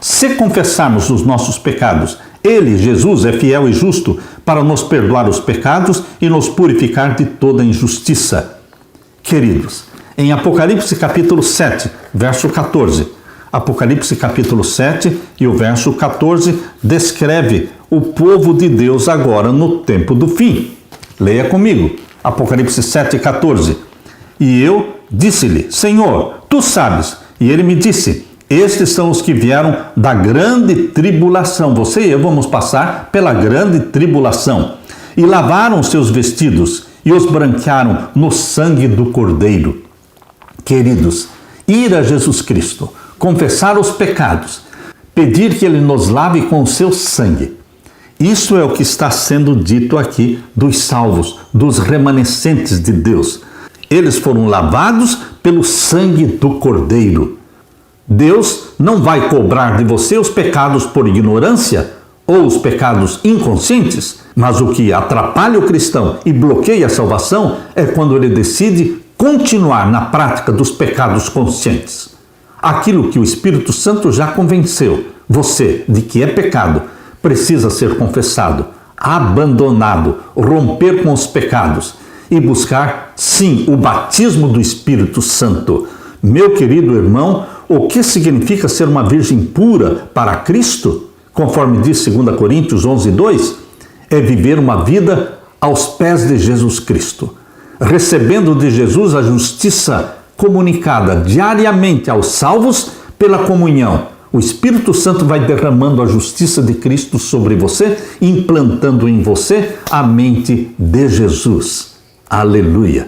Se confessarmos os nossos pecados, Ele, Jesus, é fiel e justo para nos perdoar os pecados e nos purificar de toda injustiça. Queridos, em Apocalipse capítulo 7, verso 14, Apocalipse capítulo 7 e o verso 14 descreve o povo de Deus agora no tempo do fim. Leia comigo, Apocalipse 7, 14. E eu disse-lhe, Senhor, tu sabes. E ele me disse, estes são os que vieram da grande tribulação. Você e eu vamos passar pela grande tribulação. E lavaram seus vestidos e os branquearam no sangue do Cordeiro. Queridos, ir a Jesus Cristo, confessar os pecados, pedir que Ele nos lave com o seu sangue. Isso é o que está sendo dito aqui dos salvos, dos remanescentes de Deus. Eles foram lavados pelo sangue do Cordeiro. Deus não vai cobrar de você os pecados por ignorância ou os pecados inconscientes, mas o que atrapalha o cristão e bloqueia a salvação é quando ele decide continuar na prática dos pecados conscientes. Aquilo que o Espírito Santo já convenceu você de que é pecado precisa ser confessado, abandonado, romper com os pecados e buscar, sim, o batismo do Espírito Santo. Meu querido irmão, o que significa ser uma virgem pura para Cristo? Conforme diz 2 Coríntios 11, 2, é viver uma vida aos pés de Jesus Cristo, recebendo de Jesus a justiça comunicada diariamente aos salvos pela comunhão. O Espírito Santo vai derramando a justiça de Cristo sobre você, implantando em você a mente de Jesus. Aleluia!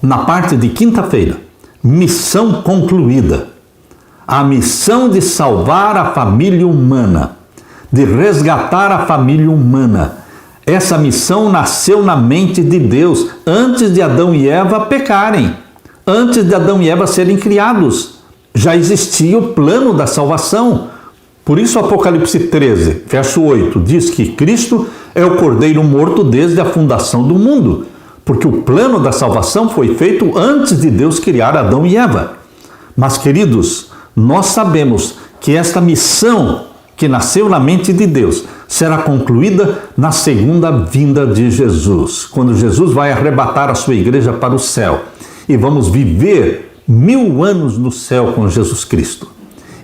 Na parte de quinta-feira, missão concluída. A missão de salvar a família humana, de resgatar a família humana. Essa missão nasceu na mente de Deus antes de Adão e Eva pecarem, antes de Adão e Eva serem criados. Já existia o plano da salvação. Por isso Apocalipse 13, verso 8, diz que Cristo é o Cordeiro morto desde a fundação do mundo, porque o plano da salvação foi feito antes de Deus criar Adão e Eva. Mas, queridos, nós sabemos que esta missão que nasceu na mente de Deus será concluída na segunda vinda de Jesus, quando Jesus vai arrebatar a sua igreja para o céu e vamos viver 1000 anos no céu com Jesus Cristo.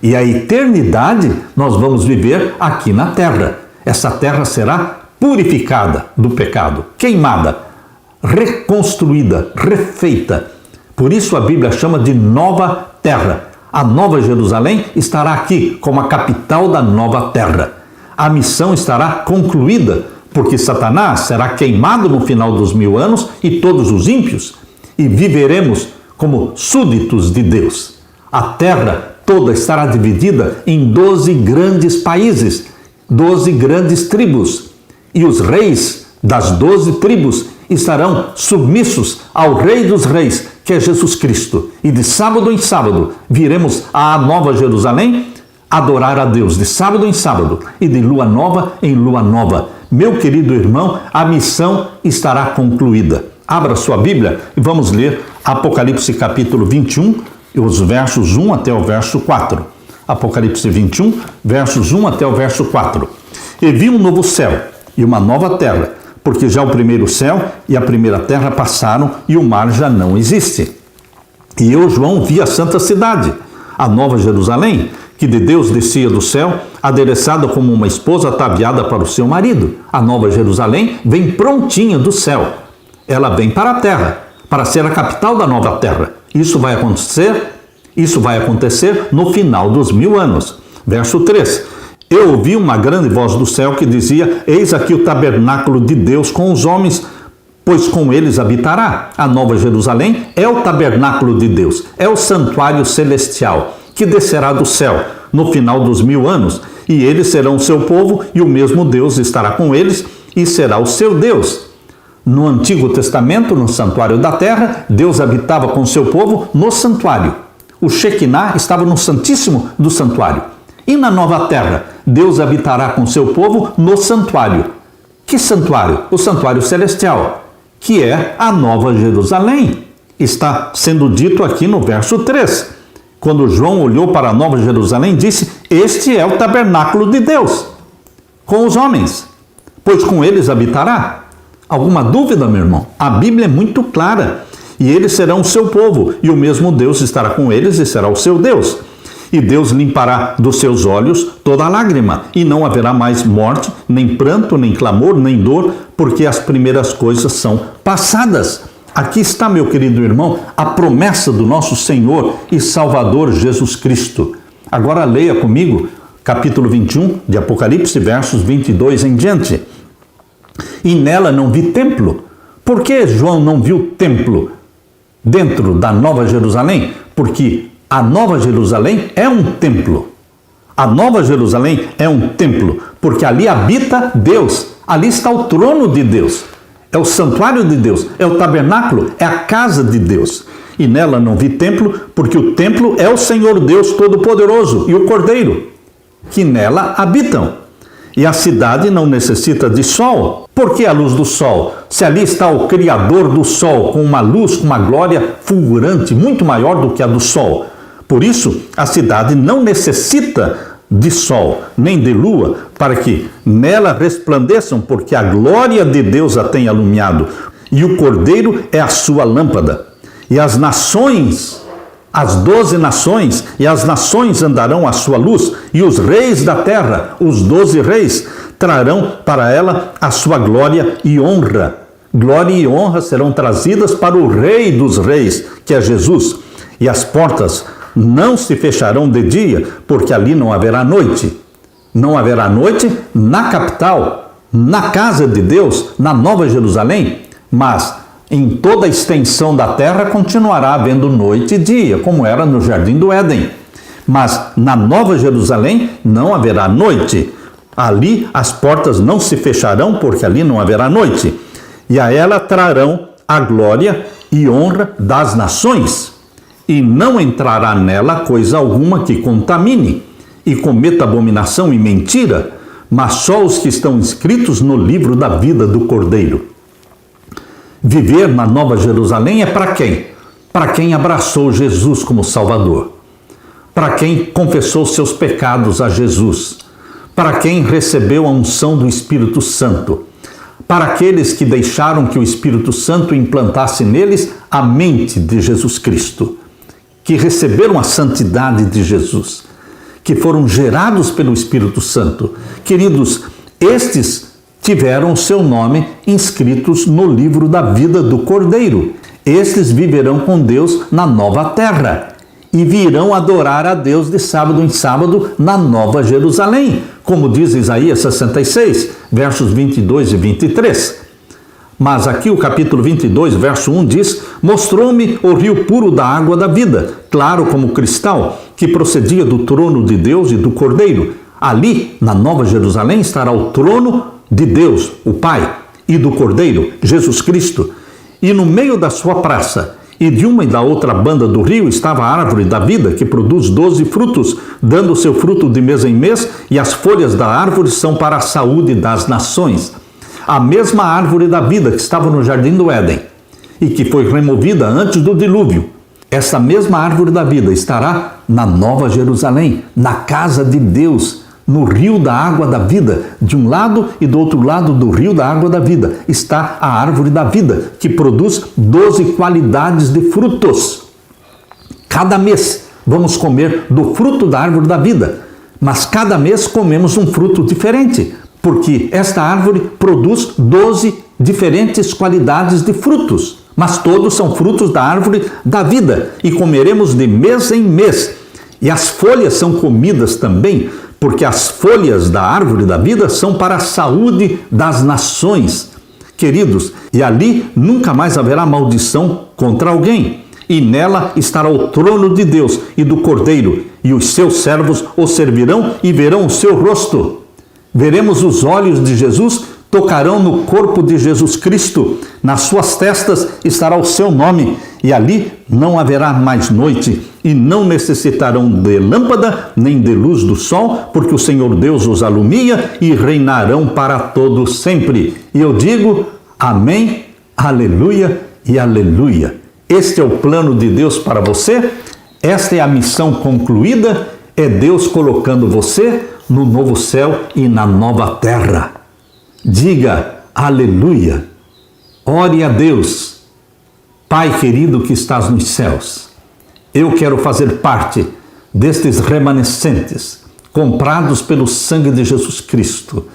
E a eternidade nós vamos viver aqui na terra. Essa terra será purificada do pecado, queimada, reconstruída, refeita. Por isso a Bíblia chama de nova terra. A Nova Jerusalém estará aqui como a capital da nova terra. A missão estará concluída, porque Satanás será queimado no final dos 1000 anos e todos os ímpios, e viveremos como súditos de Deus. A terra toda estará dividida em 12 grandes países, 12 grandes tribos, e os reis das 12 tribos estarão submissos ao Rei dos Reis, que é Jesus Cristo. E de sábado em sábado viremos à Nova Jerusalém, adorar a Deus de sábado em sábado e de lua nova em lua nova. Meu querido irmão, a missão estará concluída. Abra sua Bíblia e vamos ler Apocalipse capítulo 21, os versos 1 até o verso 4. Apocalipse 21, versos 1 até o verso 4. E vi um novo céu e uma nova terra, porque já o primeiro céu e a primeira terra passaram e o mar já não existe. E eu, João, vi a santa cidade, a nova Jerusalém, que de Deus descia do céu, adereçada como uma esposa ataviada para o seu marido. A nova Jerusalém vem prontinha do céu. Ela vem para a terra, para ser a capital da nova terra. Isso vai acontecer no final dos 1000 anos. Verso 3. Eu ouvi uma grande voz do céu que dizia: eis aqui o tabernáculo de Deus com os homens, pois com eles habitará. A nova Jerusalém é o tabernáculo de Deus, é o santuário celestial, que descerá do céu no final dos 1000 anos, e eles serão o seu povo, e o mesmo Deus estará com eles, e será o seu Deus. No Antigo Testamento, no santuário da terra, Deus habitava com o seu povo no santuário. O Shekinah estava no Santíssimo do Santuário. E na nova terra, Deus habitará com o seu povo no santuário. Que santuário? O santuário celestial, que é a nova Jerusalém. Está sendo dito aqui no verso 3. Quando João olhou para a nova Jerusalém, disse: este é o tabernáculo de Deus, com os homens, pois com eles habitará. Alguma dúvida, meu irmão? A Bíblia é muito clara. E eles serão o seu povo, e o mesmo Deus estará com eles e será o seu Deus. E Deus limpará dos seus olhos toda lágrima, e não haverá mais morte, nem pranto, nem clamor, nem dor, porque as primeiras coisas são passadas. Aqui está, meu querido irmão, a promessa do nosso Senhor e Salvador Jesus Cristo. Agora leia comigo, capítulo 21 de Apocalipse, versos 22 em diante. E nela não vi templo. Por que João não viu templo dentro da Nova Jerusalém? Porque a Nova Jerusalém é um templo. A Nova Jerusalém é um templo, porque ali habita Deus. Ali está o trono de Deus. É o santuário de Deus, é o tabernáculo, é a casa de Deus. E nela não vi templo, porque o templo é o Senhor Deus Todo-Poderoso e o Cordeiro, que nela habitam. E a cidade não necessita de sol. Por que a luz do sol? Se ali está o Criador do sol, com uma luz, com uma glória fulgurante, muito maior do que a do sol. Por isso, a cidade não necessita de sol, nem de lua, para que nela resplandeçam, porque a glória de Deus a tem alumiado, e o Cordeiro é a sua lâmpada. E as nações, as 12 nações, e as nações andarão à sua luz, e os reis da terra, os 12 reis, trarão para ela a sua glória e honra. Glória e honra serão trazidas para o Rei dos Reis, que é Jesus. E as portas não se fecharão de dia, porque ali não haverá noite. Não haverá noite na capital, na casa de Deus, na Nova Jerusalém, mas em toda a extensão da terra continuará havendo noite e dia, como era no Jardim do Éden. Mas na Nova Jerusalém não haverá noite. Ali as portas não se fecharão, porque ali não haverá noite. E a ela trarão a glória e honra das nações. E não entrará nela coisa alguma que contamine e cometa abominação e mentira, mas só os que estão inscritos no livro da vida do Cordeiro. Viver na Nova Jerusalém é para quem? Para quem abraçou Jesus como Salvador, para quem confessou seus pecados a Jesus, para quem recebeu a unção do Espírito Santo, para aqueles que deixaram que o Espírito Santo implantasse neles a mente de Jesus Cristo, que receberam a santidade de Jesus, que foram gerados pelo Espírito Santo. Queridos, estes tiveram o seu nome inscritos no livro da vida do Cordeiro. Estes viverão com Deus na nova terra e virão adorar a Deus de sábado em sábado na Nova Jerusalém, como diz Isaías 66, versos 22 e 23. Mas aqui o capítulo 22, verso 1 diz: mostrou-me o rio puro da água da vida, claro como cristal, que procedia do trono de Deus e do Cordeiro. Ali, na Nova Jerusalém, estará o trono de Deus, o Pai, e do Cordeiro, Jesus Cristo. E no meio da sua praça E de uma e da outra banda do rio estava a árvore da vida, que produz 12 frutos, dando o seu fruto de mês em mês, e as folhas da árvore são para a saúde das nações. A mesma árvore da vida que estava no jardim do Éden, e que foi removida antes do dilúvio. Essa mesma árvore da vida estará na Nova Jerusalém, na casa de Deus, no rio da água da vida. De um lado e do outro lado do rio da água da vida está a árvore da vida, que produz 12 qualidades de frutos. Cada mês vamos comer do fruto da árvore da vida, mas cada mês comemos um fruto diferente, porque esta árvore produz 12 diferentes qualidades de frutos, mas todos são frutos da árvore da vida, e comeremos de mês em mês. E as folhas são comidas também, porque as folhas da árvore da vida são para a saúde das nações. Queridos, e ali nunca mais haverá maldição contra alguém. E nela estará o trono de Deus e do Cordeiro, e os seus servos o servirão e verão o seu rosto. Veremos os olhos de Jesus, tocarão no corpo de Jesus Cristo, nas suas testas estará o seu nome, e ali não haverá mais noite, e não necessitarão de lâmpada, nem de luz do sol, porque o Senhor Deus os alumia e reinarão para todo sempre. E eu digo, amém, aleluia e aleluia. Este é o plano de Deus para você, esta é a missão concluída, é Deus colocando você no novo céu e na nova terra. Diga aleluia, ore a Deus. Pai querido que estás nos céus, eu quero fazer parte destes remanescentes, comprados pelo sangue de Jesus Cristo,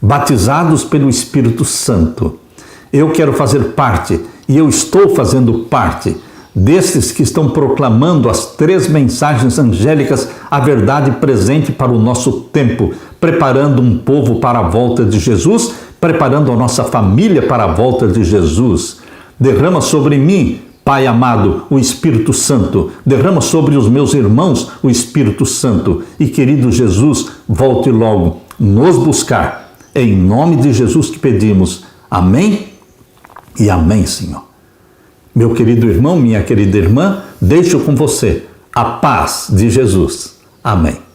batizados pelo Espírito Santo. Eu quero fazer parte, e eu estou fazendo parte, destes que estão proclamando as 3 mensagens angélicas, a verdade presente para o nosso tempo, preparando um povo para a volta de Jesus, preparando a nossa família para a volta de Jesus. Derrama sobre mim, Pai amado, o Espírito Santo. Derrama sobre os meus irmãos o Espírito Santo. E querido Jesus, volte logo nos buscar. É em nome de Jesus que pedimos. Amém e amém, Senhor. Meu querido irmão, minha querida irmã, deixo com você a paz de Jesus. Amém.